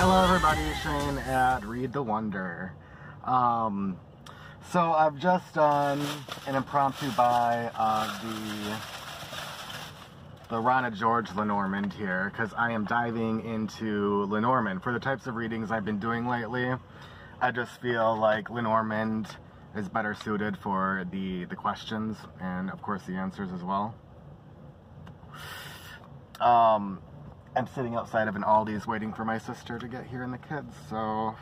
Hello everybody, Shane at Read the Wonder. So I've just done an impromptu buy of the Rana George Lenormand here, because I am diving into Lenormand. For the types of readings I've been doing lately, I just feel like Lenormand is better suited for the questions and of course the answers as well. I'm sitting outside of an Aldi's waiting for my sister to get here and the kids, so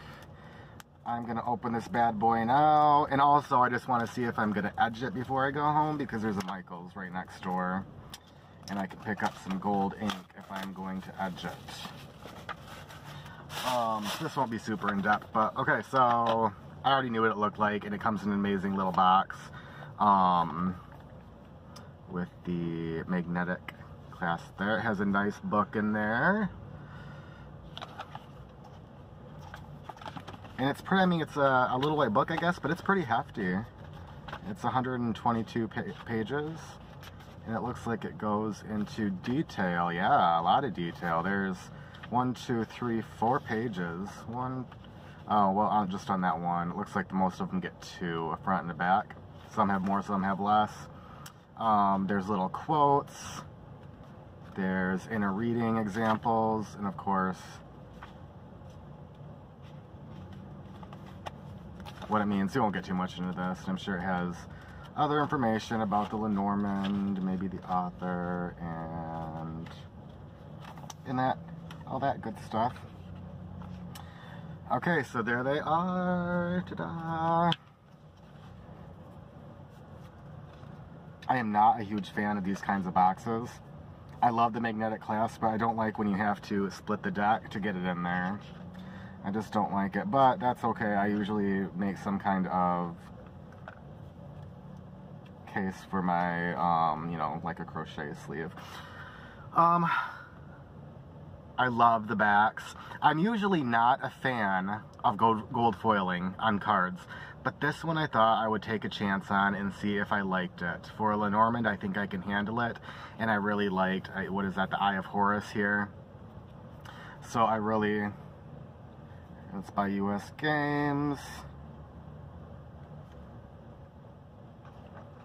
I'm gonna open this bad boy now. And also I just want to see if I'm gonna edge it before I go home, because there's a Michael's right next door and I can pick up some gold ink if I'm going to edge it. This won't be super in depth, but okay, so I already knew what it looked like, and it comes in an amazing little box with the magnetic clasp there. It has a nice book in there, and it's pretty, I mean, it's a little white book, I guess, but it's pretty hefty. It's 122 pages, and it looks like it goes into detail. Yeah, a lot of detail. There's 1, 2, 3, 4 pages. Oh, well, just on that one. It looks like most of them get 2, a front and a back. Some have more, some have less. There's little quotes. There's inner reading examples, and of course, what it means. We won't get too much into this. I'm sure it has other information about the Lenormand, maybe the author, and all that good stuff. Okay, so there they are. Ta-da! I am not a huge fan of these kinds of boxes. I love the magnetic clasp, but I don't like when you have to split the deck to get it in there. I just don't like it, but that's okay. I usually make some kind of case for my, you know, like a crochet sleeve. I love the backs. I'm usually not a fan of gold foiling on cards, but this one I thought I would take a chance on and see if I liked it. For a Lenormand, I think I can handle it, and I really liked, what is that, the Eye of Horus here. So I really, it's by US Games.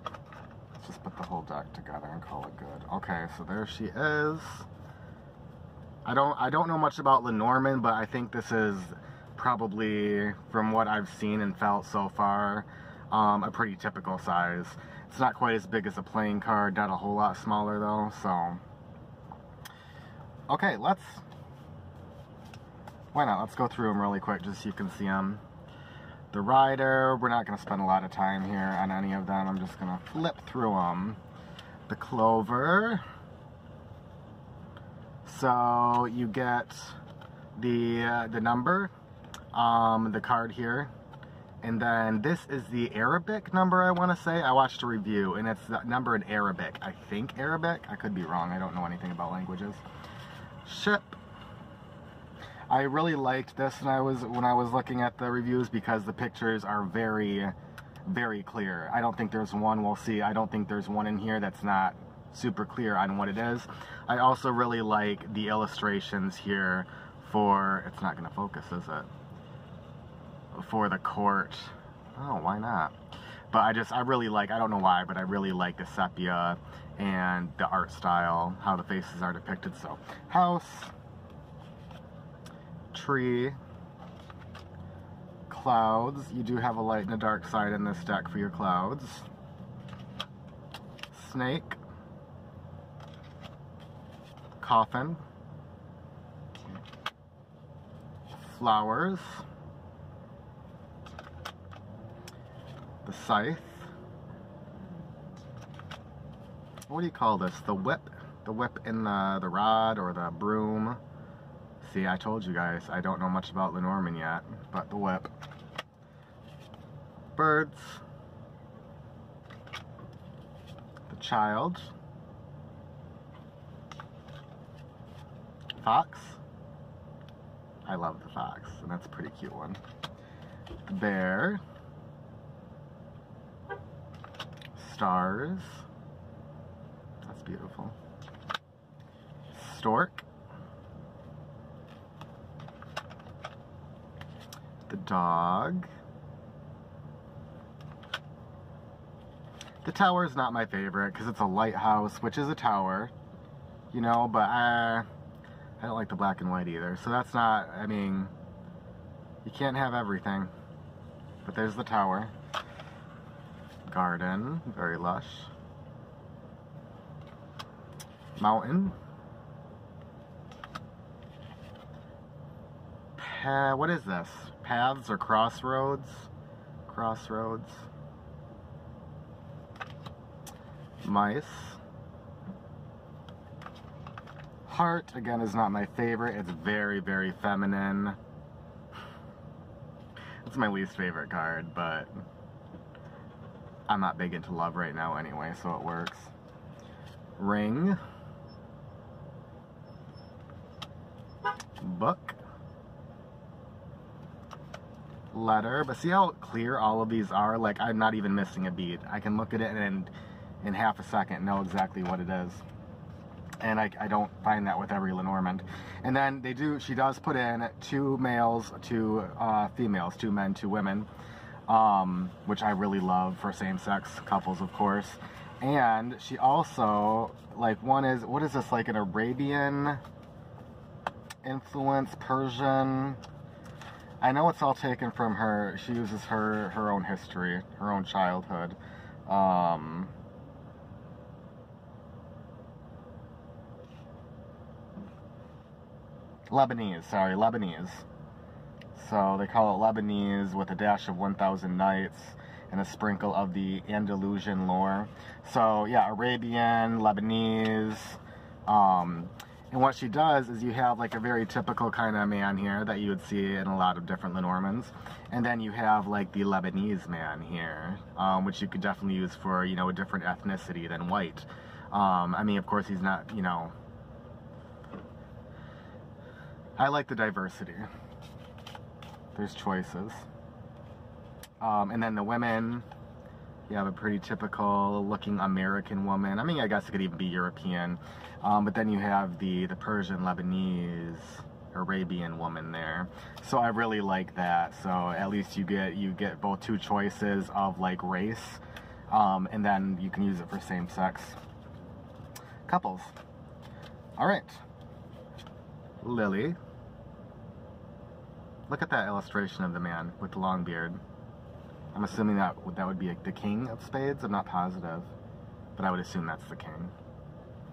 Let's just put the whole deck together and call it good. Okay, so there she is. I don't know much about Lenormand, but I think this is probably, from what I've seen and felt so far, a pretty typical size. It's not quite as big as a playing card, not a whole lot smaller though, so. Okay, why not? Let's go through them really quick just so you can see them. The Rider, we're not going to spend a lot of time here on any of them. I'm just going to flip through them. The Clover. So you get the number, the card here, and then this is the Arabic number, I want to say. I watched a review, and it's the number in Arabic. I think Arabic. I could be wrong. I don't know anything about languages. Ship. I really liked this when I was looking at the reviews, because the pictures are very, very clear. I don't think there's one, we'll see. I don't think there's one in here that's not super clear on what it is. I also really like the illustrations here for, it's not going to focus, is it? For the court. Oh, why not? But I really like, I don't know why, but I really like the sepia and the art style, how the faces are depicted. So, house, tree, clouds. You do have a light and a dark side in this deck for your clouds. Snake. Coffin, flowers, the scythe, what do you call this, the whip in the rod, or the broom. See, I told you guys, I don't know much about Lenormand yet, but the whip. Birds, the child, fox. I love the fox, and that's a pretty cute one. The bear. Stars. That's beautiful. Stork. dog. The tower is not my favorite because it's a lighthouse, which is a tower, you know, but I don't like the black and white either. So that's not, I mean, you can't have everything. But there's the tower. Garden, very lush. Mountain. What is this? Paths or crossroads? Crossroads. Mice. Heart, again, is not my favorite. It's very, very feminine. It's my least favorite card, but I'm not big into love right now anyway, so it works. Ring. Book. Letter. But see how clear all of these are? Like, I'm not even missing a beat. I can look at it and in half a second know exactly what it is. And I don't find that with every Lenormand. And then she does put in 2 males, 2 females, 2 men, 2 women, which I really love for same-sex couples, of course. And she also, like, one is, what is this, like an Arabian influence, Persian? I know it's all taken from her. She uses her own history, her own childhood. Lebanese. So they call it Lebanese with a dash of 1,000 Nights and a sprinkle of the Andalusian lore. So yeah, Arabian, Lebanese. And what she does is you have like a very typical kind of man here that you would see in a lot of different Lenormands. And then you have like the Lebanese man here, which you could definitely use for, you know, a different ethnicity than white. I mean, of course, he's not, you know, I like the diversity. There's choices. And then the women, you have a pretty typical looking American woman. I mean, I guess it could even be European. But then you have the Persian, Lebanese, Arabian woman there. So I really like that. So at least you get both 2 choices of like race. And then you can use it for same-sex couples. All right. Lily. Look at that illustration of the man with the long beard. I'm assuming that would be the king of spades. I'm not positive, but I would assume that's the king.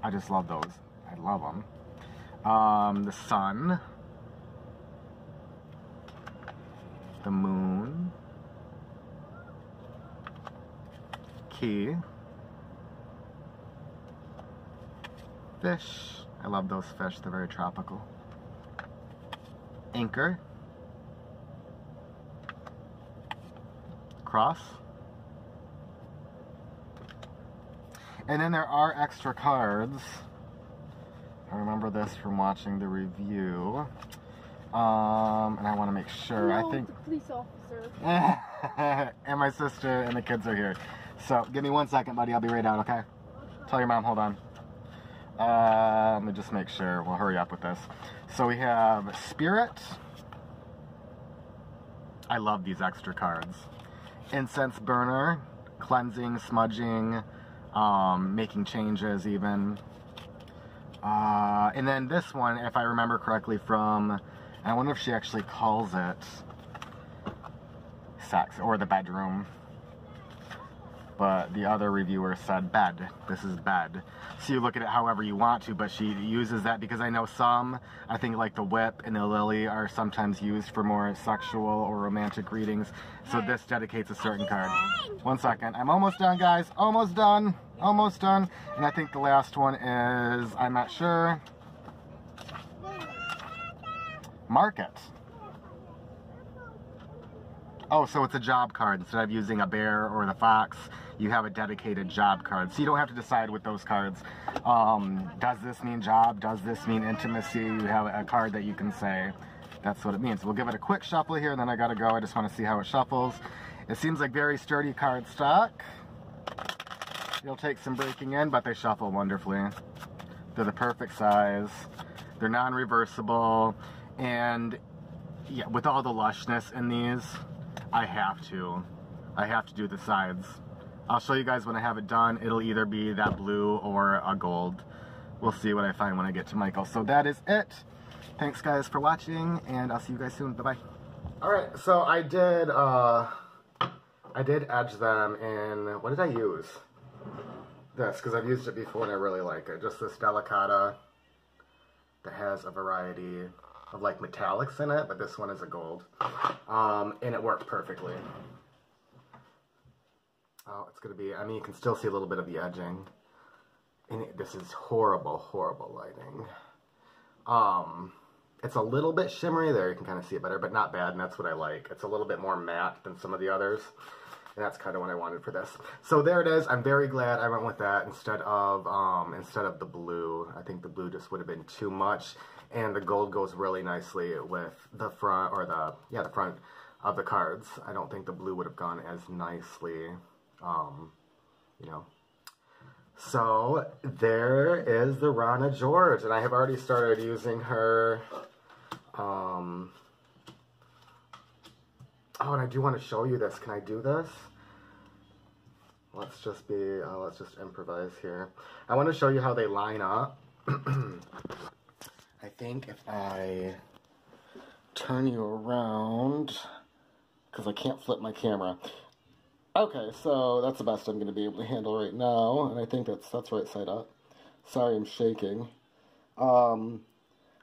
I just love those. I love them. The sun. The moon. Key. Fish. I love those fish. They're very tropical. Anchor. Cross. And then there are extra cards. I remember this from watching the review. And I want to make sure. No, I think the police officer. and my sister and the kids are here. So give me 1 second, buddy. I'll be right out, okay? Tell your mom, hold on. Let me just make sure. We'll hurry up with this. So we have Spirit. I love these extra cards. Incense Burner, cleansing, smudging, making changes even. And then this one, if I remember correctly from, I wonder if she actually calls it sex or the bedroom. But the other reviewer said bed. This is bed. So you look at it however you want to, but she uses that because I know some, I think like the whip and the lily are sometimes used for more sexual or romantic readings. So this dedicates a certain card. 1 second. I'm almost done, guys. Almost done. Almost done. And I think the last one is, I'm not sure. Market. Oh, so it's a job card. Instead of using a bear or the fox, you have a dedicated job card. So you don't have to decide with those cards. Does this mean job? Does this mean intimacy? You have a card that you can say that's what it means. We'll give it a quick shuffle here, and then I gotta go. I just want to see how it shuffles. It seems like very sturdy card stock. It'll take some breaking in, but they shuffle wonderfully. They're the perfect size. They're non-reversible. And yeah, with all the lushness in these, I have to do the sides. I'll show you guys when I have it done. It'll either be that blue or a gold. We'll see what I find when I get to Michael. So that is it. Thanks guys for watching, and I'll see you guys soon. Bye-bye. Alright, so I did edge them in, what did I use? This, because I've used it before and I really like it. Just this Delicata that has a variety of like metallics in it, but this one is a gold. And it worked perfectly. Oh, it's going to be, I mean, you can still see a little bit of the edging. And this is horrible, horrible lighting. It's a little bit shimmery there, you can kind of see it better, but not bad, and that's what I like. It's a little bit more matte than some of the others, and that's kind of what I wanted for this. So there it is. I'm very glad I went with that instead of the blue. I think the blue just would have been too much, and the gold goes really nicely with the front, or the front of the cards. I don't think the blue would have gone as nicely, you know. So there is the Rana George, and I have already started using her. Oh, and I do want to show you this. Can I do this? Let's just improvise here. I want to show you how they line up. I think if I turn you around, because I can't flip my camera. Okay, so that's the best I'm going to be able to handle right now, and I think that's right side up. Sorry, I'm shaking.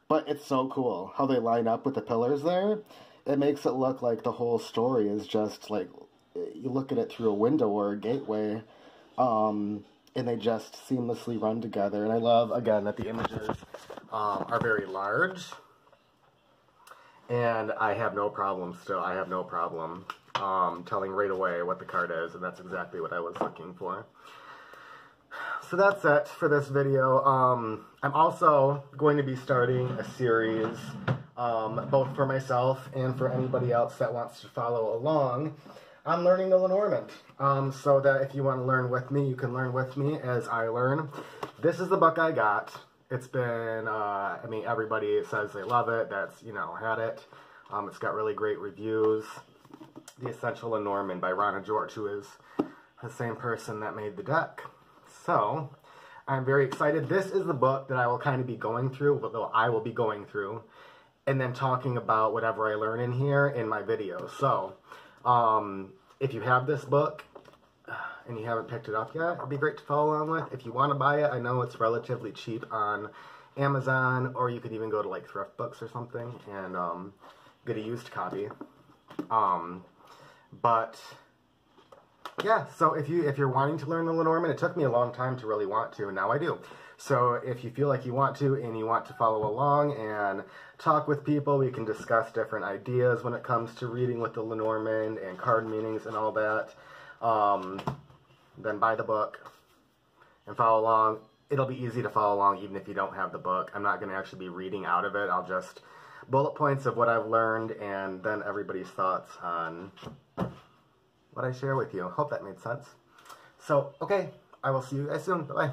But it's so cool how they line up with the pillars there. It makes it look like the whole story is just like, you look at it through a window or a gateway, and they just seamlessly run together. And I love, again, that the images are very large, and I have no problem telling right away what the card is, and that's exactly what I was looking for. So that's it for this video. I'm also going to be starting a series, both for myself and for anybody else that wants to follow along, on learning the Lenormand. So that if you want to learn with me, you can learn with me as I learn. This is the book I got. It's been, I mean, everybody says they love it, that's, you know, had it. It's got really great reviews. The Essential Lenormand by Rana George, who is the same person that made the deck. So, I'm very excited. This is the book that I will kind of be going through, and then talking about whatever I learn in here in my videos. So, if you have this book, and you haven't picked it up yet, it'd be great to follow along with. If you want to buy it, I know it's relatively cheap on Amazon, or you could even go to like thrift books or something, and get a used copy. But yeah, so if you're wanting to learn the Lenormand, it took me a long time to really want to, and now I do. So if you feel like you want to, and you want to follow along and talk with people, we can discuss different ideas when it comes to reading with the Lenormand and card meanings and all that. Then buy the book and follow along. It'll be easy to follow along even if you don't have the book. I'm not going to actually be reading out of it. I'll just bullet points of what I've learned, and then everybody's thoughts on what I share with you. Hope that made sense. So, okay, I will see you guys soon. Bye-bye.